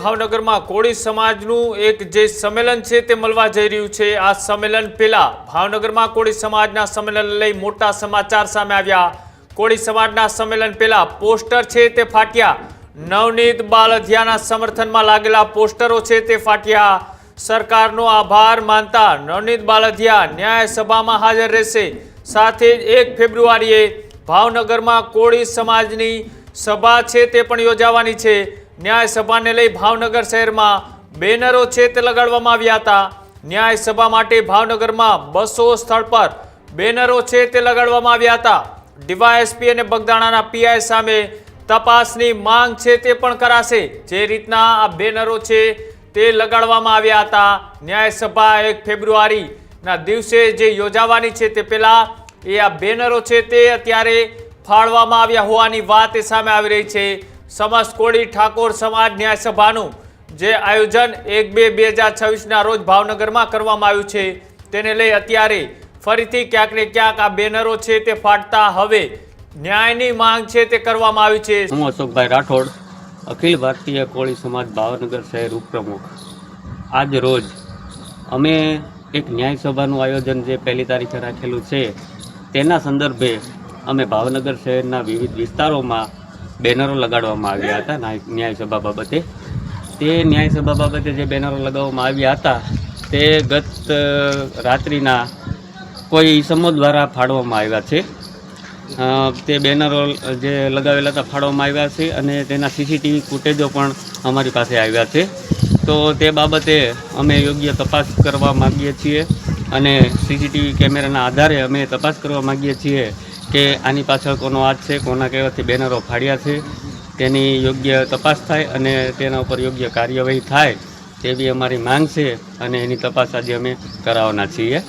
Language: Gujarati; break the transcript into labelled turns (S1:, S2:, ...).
S1: ભાવનગરમાં કોળી સમાજનું એક જે સંમેલન છે તે મળવા જઈ રહ્યું છે। આ સંમેલન પહેલા ભાવનગરમાં કોળી સમાજના સંમેલન લઈ મોટા સમાચાર સામે આવ્યા। કોળી સમાજના સંમેલન પહેલા પોસ્ટર છે તે ફાટ્યા। નવનીત બાલધિયાના સમર્થનમાં લાગેલા પોસ્ટરો છે તે ફાટ્યા। સરકારનો આભાર માનતા નવનીત બાલધિયા ન્યાય સભામાં હાજર રહેશે। સાથે જ 1 ફેબ્રુઆરીએ ભાવનગરમાં કોળી સમાજની સભા છે તે પણ યોજાવાની છે। ન્યાય સભાને લઈ ભાવનગર શહેરમાં બેનરો છે તે લગાડવામાં આવ્યા હતા। ન્યાય સભા માટે ભાવનગરમાં 200 સ્થળ પર બેનરો છે તે લગાડવામાં આવ્યા હતા। ડીવાયએસપી અને બગદાણાના પીઆઈ સામે તપાસની માંગ છે તે પણ કરાશે। જે રીતના આ બેનરો છે તે લગાડવામાં આવ્યા હતા। ન્યાય સભા 1 ફેબ્રુઆરીના દિવસે જે યોજાવાની છે તે પહેલા એ આ બેનરો છે તે અત્યારે ફાળવામાં આવ્યા હોવાની વાત સામે આવી રહી છે। સમસ્ત કોળી ઠાકોર સમાજ ન્યાય સભાનું જે આયોજન 1/2/2026ના રોજ ભાવનગરમાં કરવામાં આવ્યું છે તેને લઈ અત્યારે ફરીથી ક્યાંક ને ક્યાંક આ બેનરો છે તે ફાટતા હવે ન્યાયની માંગ છે તે કરવામાં આવી છે।
S2: હું અશોકભાઈ રાઠોડ, અખિલ ભારતીય કોળી સમાજ ભાવનગર શહેર ઉપપ્રમુખ। આજ રોજ અમે એક ન્યાય સભાનું આયોજન જે 1 તારીખે રાખેલું છે તેના સંદર્ભે અમે ભાવનગર શહેરના વિવિધ વિસ્તારોમાં બેનરો લગાડવામાં આવ્યા હતા ન્યાય સભા બાબતે। તે ન્યાય સભા બાબતે જે બેનરો લગાવવામાં આવ્યા હતા તે ગત રાત્રિના કોઈ ઈસમો દ્વારા ફાળવામાં આવ્યા છે। તે બેનરો જે લગાવેલા હતા ફાળવામાં આવ્યા છે અને તેના સીસીટીવી ફૂટેજો પણ અમારી પાસે આવ્યા છે। તો તે બાબતે અમે યોગ્ય તપાસ કરવા માગીએ છીએ અને સીસીટીવી કેમેરાના આધારે અમે તપાસ કરવા માગીએ છીએ કે આની પાછળ કોનો હાથ છે, કોના કહેવાથી બેનરો ફાડ્યા છે તેની યોગ્ય તપાસ થાય અને તેના ઉપર યોગ્ય કાર્યવાહી થાય તેવી અમારી માંગ છે અને એની તપાસ આજે અમે કરાવવાના છીએ।